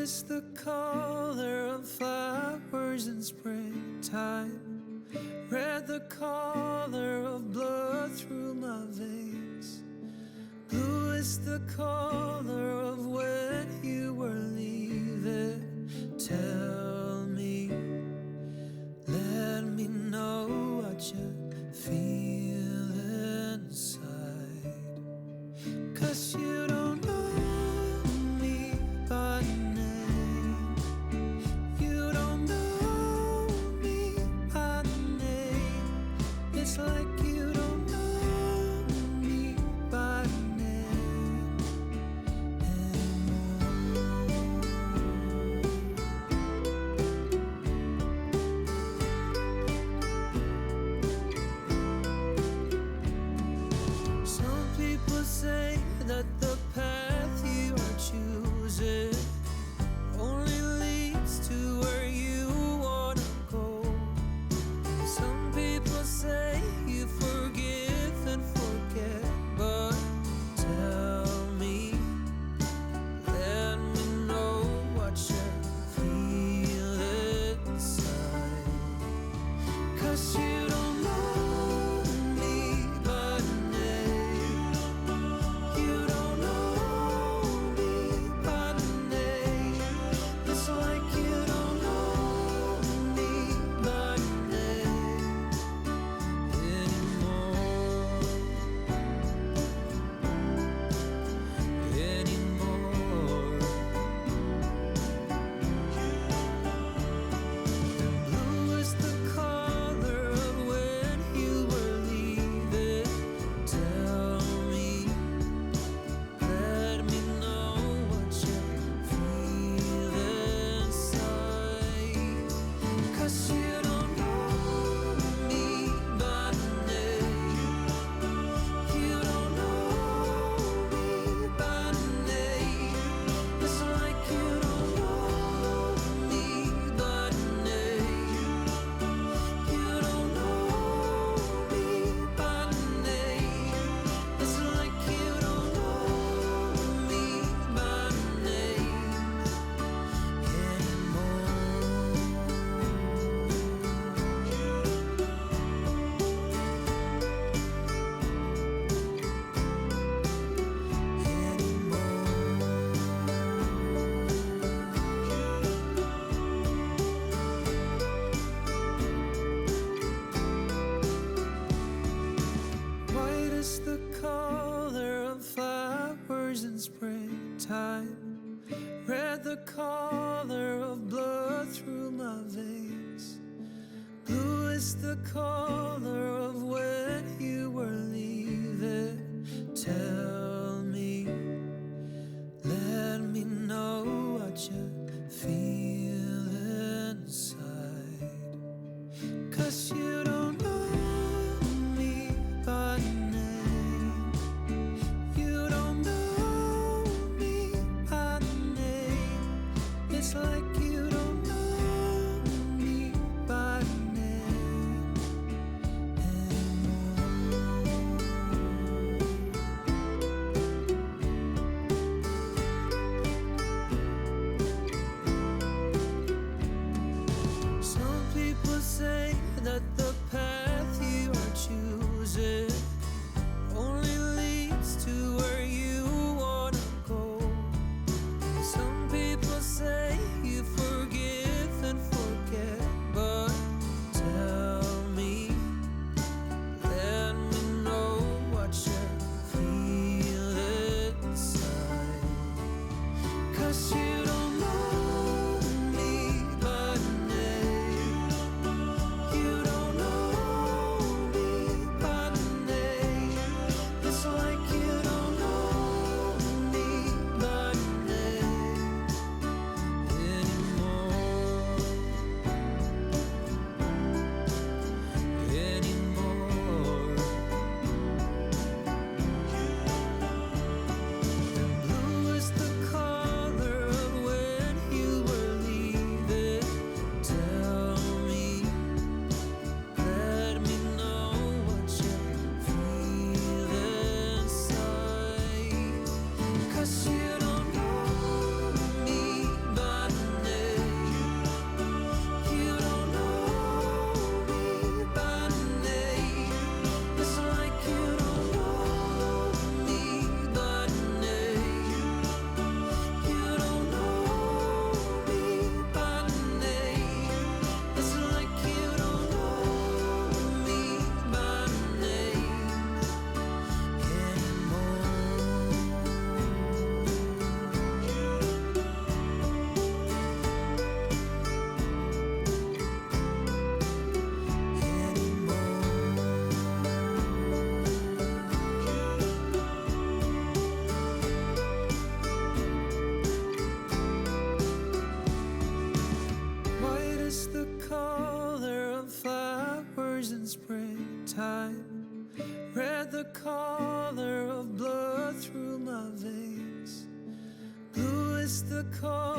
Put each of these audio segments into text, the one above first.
is the color of flowers in springtime. Red the color of blood through my veins. Blue is the color of when you were leaving. Tell me, let me know what you feel inside. 'Cause you don't know me by name. You don't know me by name. It's like you don't know me by name anymore. Some people say that the path you are choosing only leads to where you wanna go. Some people say you forgive and forget, but tell me, let me know what you feel inside. 'Cause you don't know me by name. You don't know me by name. It's like you don't know me by name anymore. And blue is the color of when you were leaving. Tell me, let me know what you feel inside. 'Cause you don't know me by name. You don't know me by name. It's like you don't know me by name. You don't know me by name. It's like you don't know me by name White is the color of flowers in springtime. Red the color of blood through my veins. Blue is the color of when you were leaving. Tell me, let me know what you feel inside. 'Cause you don't know me by name. You don't know me by name. It's like you don't know me by name anymore. Some people say that the path you are choosing only leads to where you wanna go. Some people say you forgive and forget, but tell me, let me know what you feel inside. 'Cause you don't know me by name. You don't know me by name. It's like you don't know me by name anymore. And blue is the color of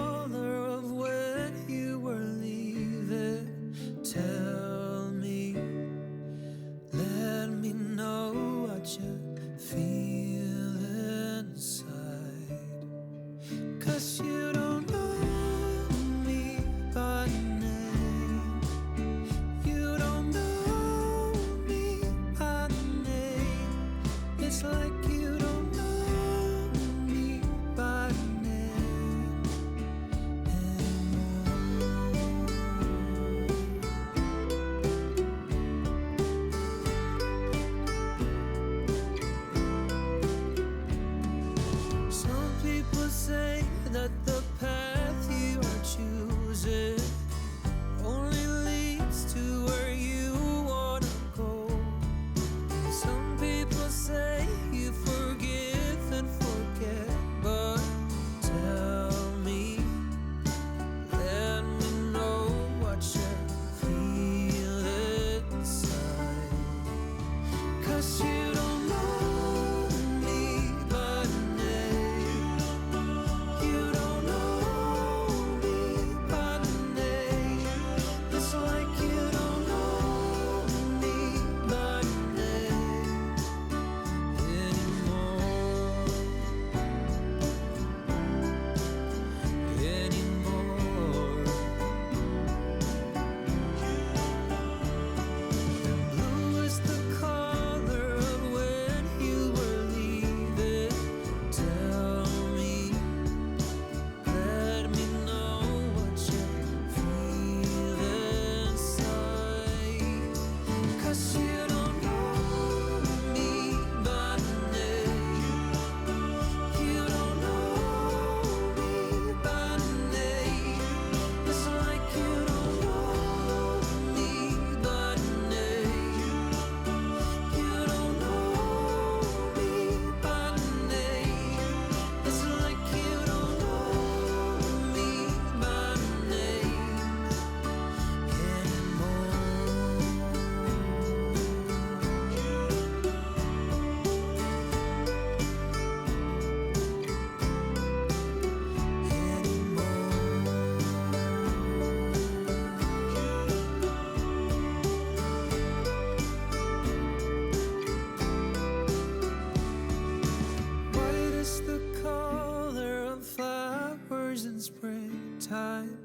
color of when you were leaving. Tell me, let me know what you feel inside. 'Cause you don't know me by name. You don't know me by name. It's like you don't know me by name anymore. Some people say that the path you are choosing only leads to where you wanna go. Some people say you forgive and forget, but tell me, let me know what you feel inside. 'Cause you don't know me by name. You don't know me by name. It's like you don't know me by name anymore. Blue is the color of when you were leaving. Tell me, let me know what you feel inside. 'Cause you don't know me by name. You don't know me by name. It's like you don't know me by name. You don't know me by name. It's like you don't know me by name White is the color of flowers in springtime.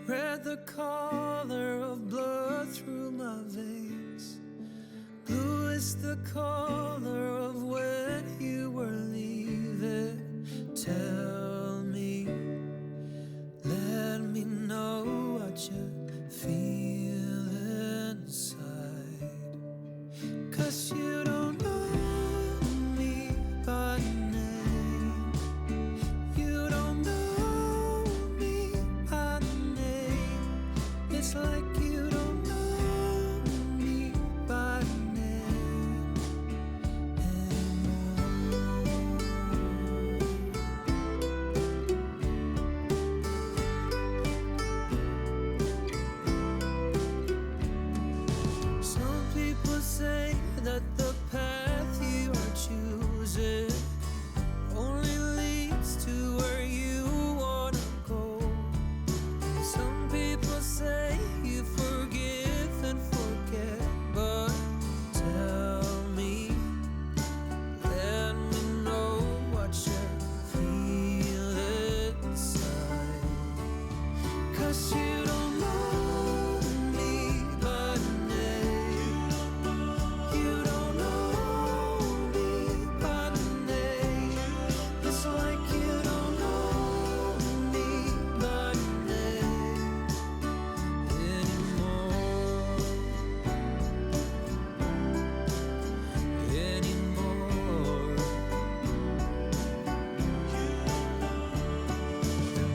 Red the color of blood through my veins. Blue is the color of when you were leaving. Tell me, let me know what you feel inside. 'Cause you don't know me by name. You don't know me by name. It's like you don't know me by name anymore. Some people say that the path you are choosing only leads to where you wanna go. Some people say you forgive and forget, but tell me, let me know what you feel inside. 'Cause you don't know me by name. You don't know me by name. It's like you don't know me by name anymore.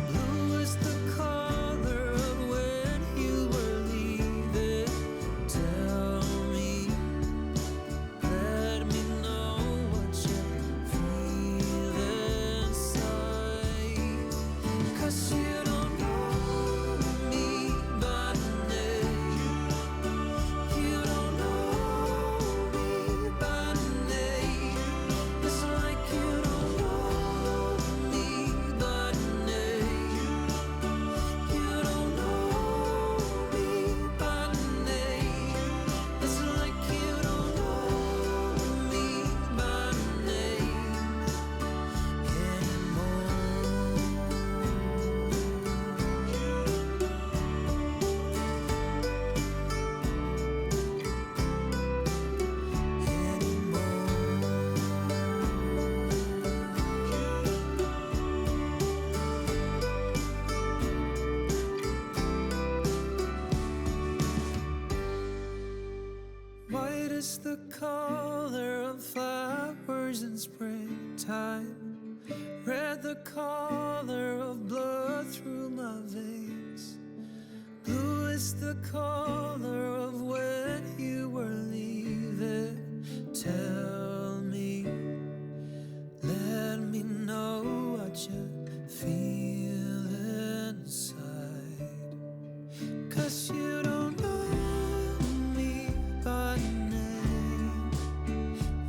Blue is the color of when you were leaving. Tell me, let me know what you feel inside. 'Cause you don't know me by name. You don't know me by name. It's like you don't know me by name the color of flowers in springtime. Red the color of blood through my veins. Blue is the color of when you were leaving. Tell me, let me know what you feel inside. 'Cause you don't know me by name.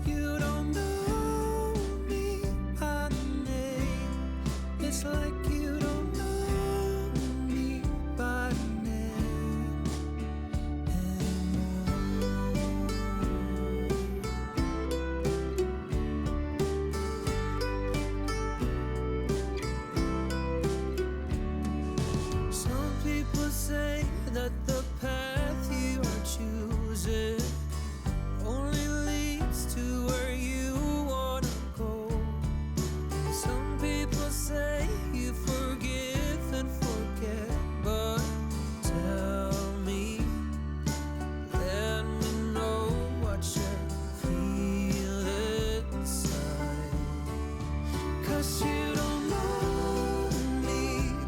You don't know me by name. It's like you don't know me by name anymore. Some people say that the path you are choosing only leads to where you wanna go. Some people say you forgive and forget, but tell me, let me know what you feel inside. 'Cause you don't know me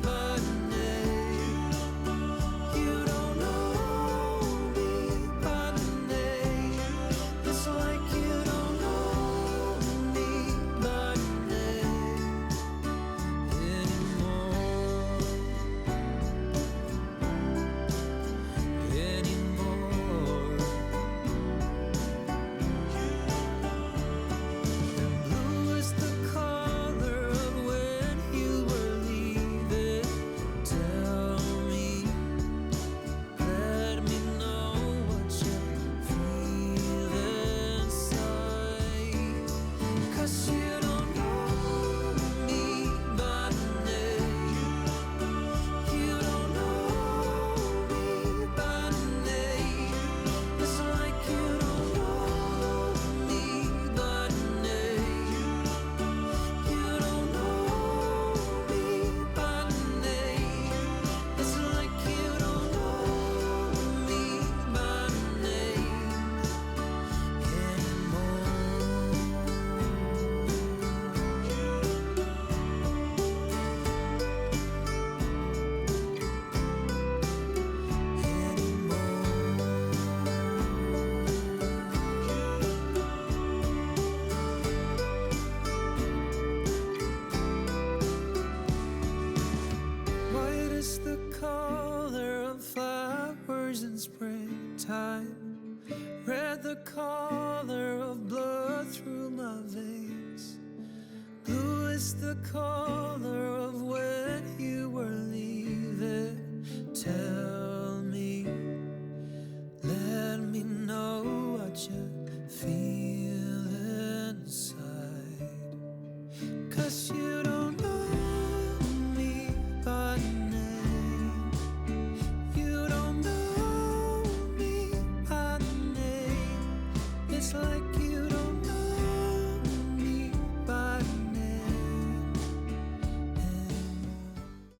by name. You don't know me by name. It's like you don't know me by name anymore. And blue is the color of when you were leaving. Tell me, let me know what you feel inside. 'Cause you don't know me by name. You don't know me by name. It's like you don't know me by name. You don't know me by name. It's like you don't know me by name White is the color of flowers in springtime. Red the color of blood through my veins. Blue is the color